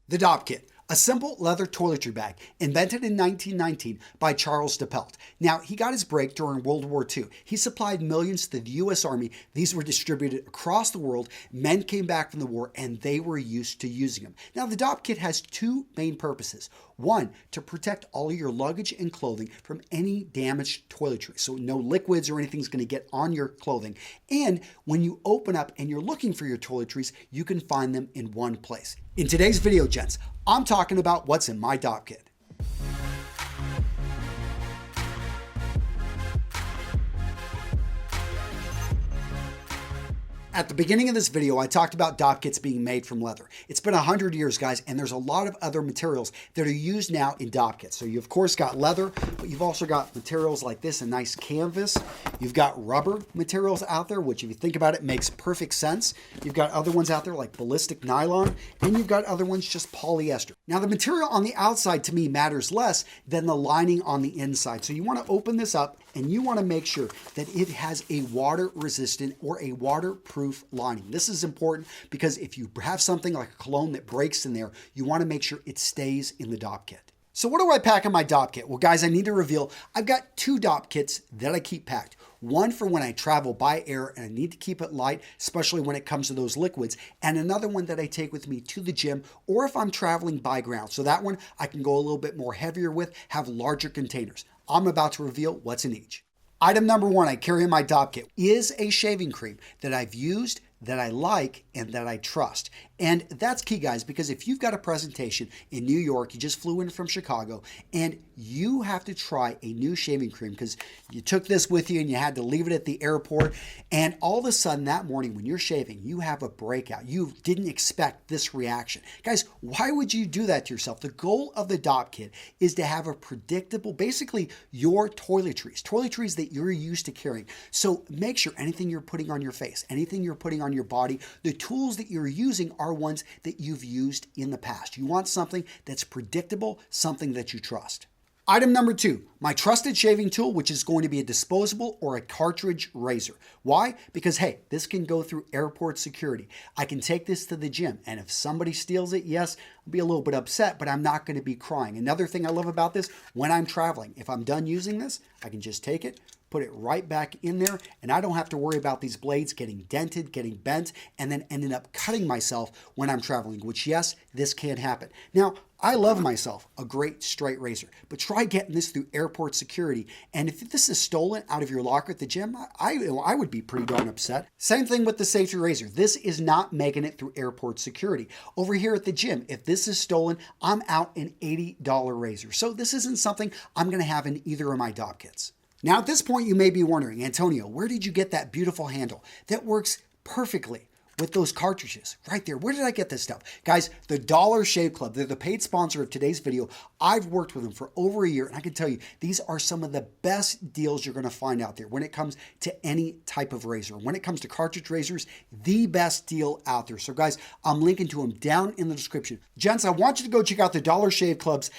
The Dopp Kit, a simple leather toiletry bag invented in 1919 by Charles Dopp. Now, he got his break during World War II. He supplied millions to the U.S. Army. These were distributed across the world. Men came back from the war and they were used to using them. Now, the Dopp Kit has two main purposes. One, to protect all of your luggage and clothing from any damaged toiletries. So no liquids or anything's going to get on your clothing. And when you open up and you're looking for your toiletries, you can find them in one place. In today's video, gents, I'm talking about what's in my Dopp Kit. At the beginning of this video, I talked about Dopp kits being made from leather. It's been 100 years, guys, and there's a lot of other materials that are used now in Dopp kits. So you, of course, got leather, but you've also got materials like this, a nice canvas. You've got rubber materials out there, which if you think about it, makes perfect sense. You've got other ones out there like ballistic nylon, and you've got other ones just polyester. Now, the material on the outside, to me, matters less than the lining on the inside. So you want to open this up, and you want to make sure that it has a water-resistant or a waterproof lining. This is important because if you have something like a cologne that breaks in there, you want to make sure it stays in the Dopp kit. So what do I pack in my Dopp kit? Well, guys, I need to reveal I've got two Dopp kits that I keep packed. One for when I travel by air and I need to keep it light, especially when it comes to those liquids, and another one that I take with me to the gym or if I'm traveling by ground. So that one I can go a little bit more heavier with, have larger containers. I'm about to reveal what's in each. Item number one I carry in my Dopp kit is a shaving cream that I've used, that I like, and that I trust. And that's key, guys, because if you've got a presentation in New York, you just flew in from Chicago, and you have to try a new shaving cream because you took this with you and you had to leave it at the airport, and all of a sudden that morning when you're shaving, you have a breakout. You didn't expect this reaction. Guys, why would you do that to yourself? The goal of the Dopp kit is to have a predictable, basically your toiletries that you're used to carrying. So make sure anything you're putting on your face, anything you're putting on your body, the tools that you're using are ones that you've used in the past. You want something that's predictable, something that you trust. Item number two, my trusted shaving tool, which is going to be a disposable or a cartridge razor. Why? Because, hey, this can go through airport security. I can take this to the gym, and if somebody steals it, yes, I'll be a little bit upset, but I'm not going to be crying. Another thing I love about this, when I'm traveling, if I'm done using this, I can just take it, put it right back in there, and I don't have to worry about these blades getting dented, getting bent, and then ending up cutting myself when I'm traveling, which, yes, this can happen. Now, I love myself a great straight razor, but try getting this through airport security. And if this is stolen out of your locker at the gym, I would be pretty darn upset. Same thing with the safety razor. This is not making it through airport security. Over here at the gym, if this is stolen, I'm out an $80 razor. So this isn't something I'm going to have in either of my Dopp kits. Now, at this point, you may be wondering, Antonio, where did you get that beautiful handle that works perfectly with those cartridges right there? Where did I get this stuff? Guys, the Dollar Shave Club, they're the paid sponsor of today's video. I've worked with them for over a year, and I can tell you, these are some of the best deals you're going to find out there when it comes to any type of razor. When it comes to cartridge razors, the best deal out there. So guys, I'm linking to them down in the description. Gents, I want you to go check out the Dollar Shave Club's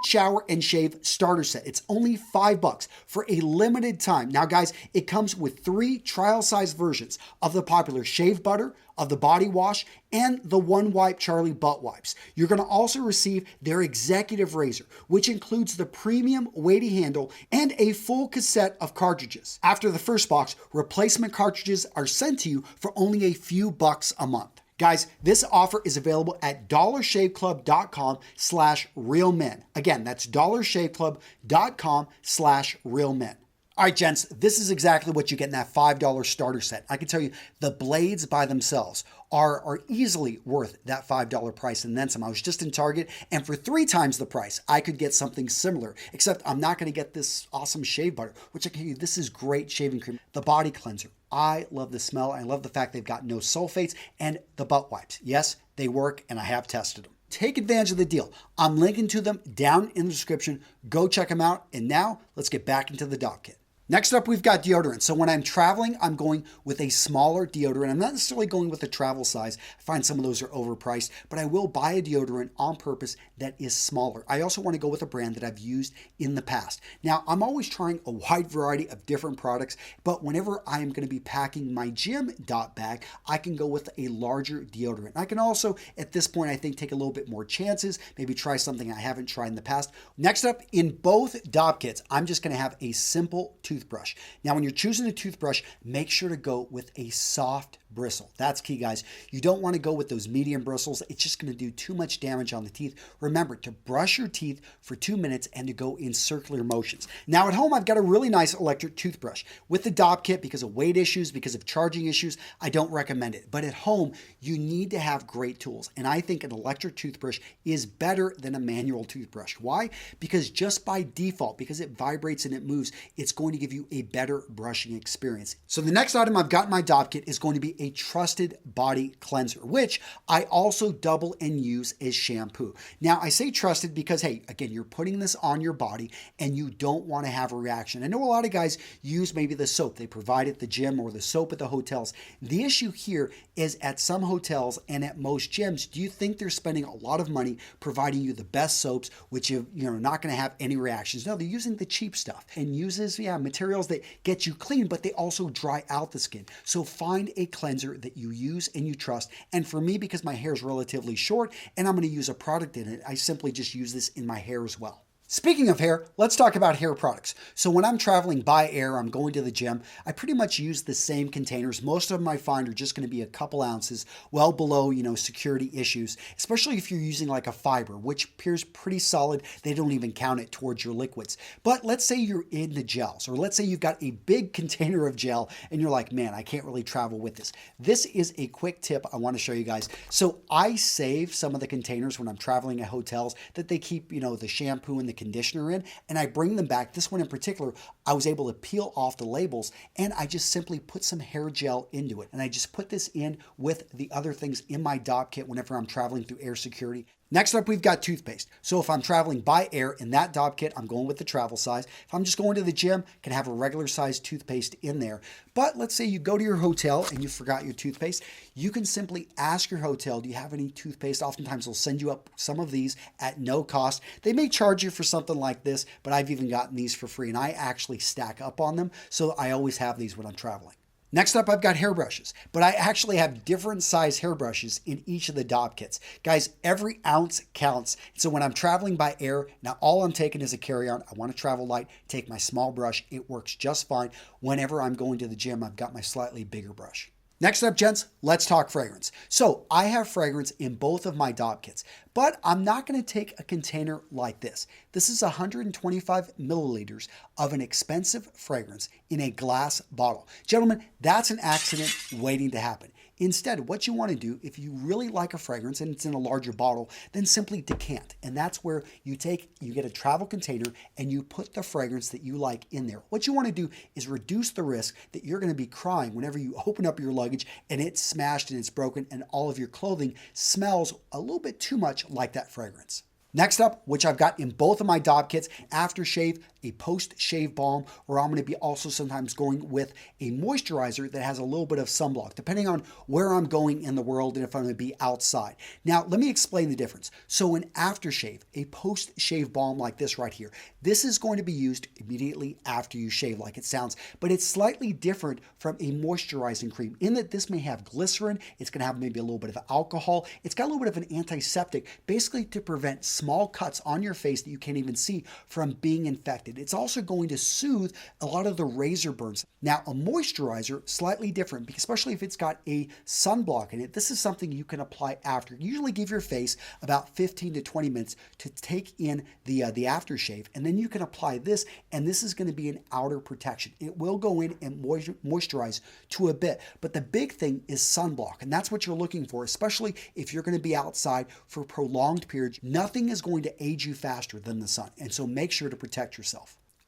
shower and shave starter set. It's only $5 for a limited time. Now, guys, it comes with 3 trial size versions of the popular shave butter, of the body wash, and the One Wipe Charlie butt wipes. You're going to also receive their executive razor, which includes the premium weighty handle and a full cassette of cartridges. After the first box, replacement cartridges are sent to you for only a few bucks a month. Guys, this offer is available at dollarshaveclub.com/realmen. Again, that's dollarshaveclub.com/realmen. All right, gents, this is exactly what you get in that $5 starter set. I can tell you the blades by themselves are easily worth that $5 price and then some. I was just in Target, and for 3 times the price, I could get something similar, except I'm not going to get this awesome shave butter, which I can tell you, this is great shaving cream. The body cleanser. I love the smell. I love the fact they've got no sulfates, and the butt wipes. Yes, they work, and I have tested them. Take advantage of the deal. I'm linking to them down in the description. Go check them out. And now let's get back into the Dopp kit. Next up, we've got deodorant. So when I'm traveling, I'm going with a smaller deodorant. I'm not necessarily going with the travel size. I find some of those are overpriced, but I will buy a deodorant on purpose that is smaller. I also want to go with a brand that I've used in the past. Now, I'm always trying a wide variety of different products, but whenever I am going to be packing my gym Dopp bag, I can go with a larger deodorant. I can also, at this point, I think take a little bit more chances, maybe try something I haven't tried in the past. Next up, in both Dopp kits, I'm just going to have a simple toothbrush. Now, when you're choosing a toothbrush, make sure to go with a soft bristle. That's key, guys. You don't want to go with those medium bristles. It's just going to do too much damage on the teeth. Remember to brush your teeth for 2 minutes and to go in circular motions. Now, at home, I've got a really nice electric toothbrush. With the Dopp kit, because of weight issues, because of charging issues, I don't recommend it. But at home, you need to have great tools. And I think an electric toothbrush is better than a manual toothbrush. Why? Because just by default, because it vibrates and it moves, it's going to give you a better brushing experience. So the next item I've got in my Dopp kit is going to be a trusted body cleanser, which I also double and use as shampoo. Now, I say trusted because, hey, again, you're putting this on your body and you don't want to have a reaction. I know a lot of guys use maybe the soap they provide at the gym or the soap at the hotels. The issue here is at some hotels and at most gyms, do you think they're spending a lot of money providing you the best soaps, which you're not going to have any reactions? No, they're using the cheap stuff and uses materials that get you clean, but they also dry out the skin. So find a cleanser that you use and you trust. And for me, because my hair is relatively short and I'm going to use a product in it, I simply just use this in my hair as well. Speaking of hair, let's talk about hair products. So when I'm traveling by air, I'm going to the gym, I pretty much use the same containers. Most of them I find are just going to be a couple ounces, well below, security issues, especially if you're using like a fiber, which appears pretty solid. They don't even count it towards your liquids. But let's say you're into gels, or let's say you've got a big container of gel and you're like, man, I can't really travel with this. This is a quick tip I want to show you guys. So I save some of the containers when I'm traveling at hotels that they keep, the shampoo and the conditioner in, and I bring them back. This one in particular, I was able to peel off the labels and I just simply put some hair gel into it. And I just put this in with the other things in my Dopp kit whenever I'm traveling through air security. Next up, we've got toothpaste. So if I'm traveling by air in that Dopp kit, I'm going with the travel size. If I'm just going to the gym, I can have a regular size toothpaste in there. But let's say you go to your hotel and you forgot your toothpaste. You can simply ask your hotel, do you have any toothpaste? Oftentimes they'll send you up some of these at no cost. They may charge you for something like this, but I've even gotten these for free and I actually stack up on them. So I always have these when I'm traveling. Next up, I've got hairbrushes, but I actually have different size hairbrushes in each of the Dopp kits. Guys, every ounce counts. So when I'm traveling by air, now all I'm taking is a carry-on. I want to travel light, take my small brush. It works just fine. Whenever I'm going to the gym, I've got my slightly bigger brush. Next up, gents, let's talk fragrance. So I have fragrance in both of my Dopp kits, but I'm not going to take a container like this. This is 125 milliliters of an expensive fragrance in a glass bottle. Gentlemen, that's an accident waiting to happen. Instead, what you want to do, if you really like a fragrance and it's in a larger bottle, then simply decant. And that's where you get a travel container and you put the fragrance that you like in there. What you want to do is reduce the risk that you're going to be crying whenever you open up your luggage and it's smashed and it's broken and all of your clothing smells a little bit too much like that fragrance. Next up, which I've got in both of my Dopp kits, Aftershave, a post-shave balm, or I'm going to be also sometimes going with a moisturizer that has a little bit of sunblock, depending on where I'm going in the world and if I'm going to be outside. Now, let me explain the difference. So an Aftershave, a post-shave balm like this right here, this is going to be used immediately after you shave, like it sounds, but it's slightly different from a moisturizing cream in that this may have glycerin, it's going to have maybe a little bit of alcohol, it's got a little bit of an antiseptic, basically to prevent small cuts on your face that you can't even see from being infected. It's also going to soothe a lot of the razor burns. Now, a moisturizer, slightly different, especially if it's got a sunblock in it. This is something you can apply after. Usually give your face about 15 to 20 minutes to take in the aftershave, and then you can apply this, and this is going to be an outer protection. It will go in and moisturize to a bit, but the big thing is sunblock, and that's what you're looking for, especially if you're going to be outside for prolonged periods. Nothing is going to age you faster than the sun, and so make sure to protect yourself.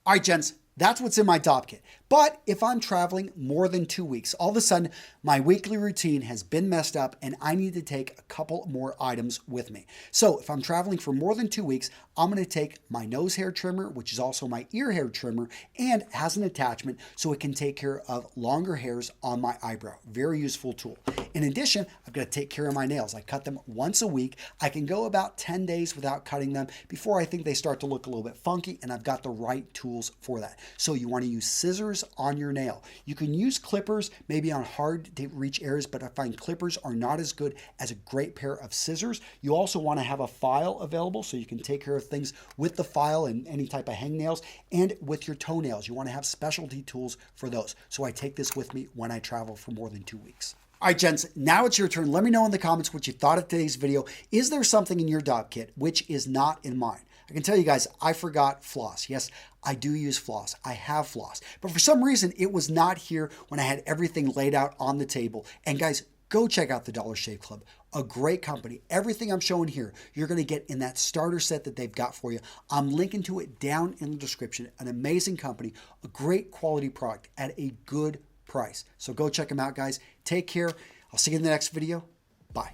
All right, gents, That's what's in my Dopp kit. But if I'm traveling more than 2 weeks, all of a sudden my weekly routine has been messed up and I need to take a couple more items with me. So if I'm traveling for more than 2 weeks, I'm going to take my nose hair trimmer, which is also my ear hair trimmer, and has an attachment so it can take care of longer hairs on my eyebrow. Very useful tool. In addition, I've got to take care of my nails. I cut them once a week. I can go about 10 days without cutting them before I think they start to look a little bit funky, and I've got the right tools for that. So you want to use scissors on your nail. You can use clippers maybe on hard to reach areas, but I find clippers are not as good as a great pair of scissors. You also want to have a file available so you can take care of things with the file and any type of hangnails, and with your toenails. You want to have specialty tools for those. So I take this with me when I travel for more than 2 weeks. All right, gents, now it's your turn. Let me know in the comments what you thought of today's video. Is there something in your Dopp kit which is not in mine? I can tell you guys, I forgot floss. Yes, I do use floss. I have floss. But for some reason, it was not here when I had everything laid out on the table. And guys, go check out the Dollar Shave Club. A great company. Everything I'm showing here, you're going to get in that starter set that they've got for you. I'm linking to it down in the description. An amazing company, a great quality product at a good price. So go check them out, guys. Take care. I'll see you in the next video. Bye.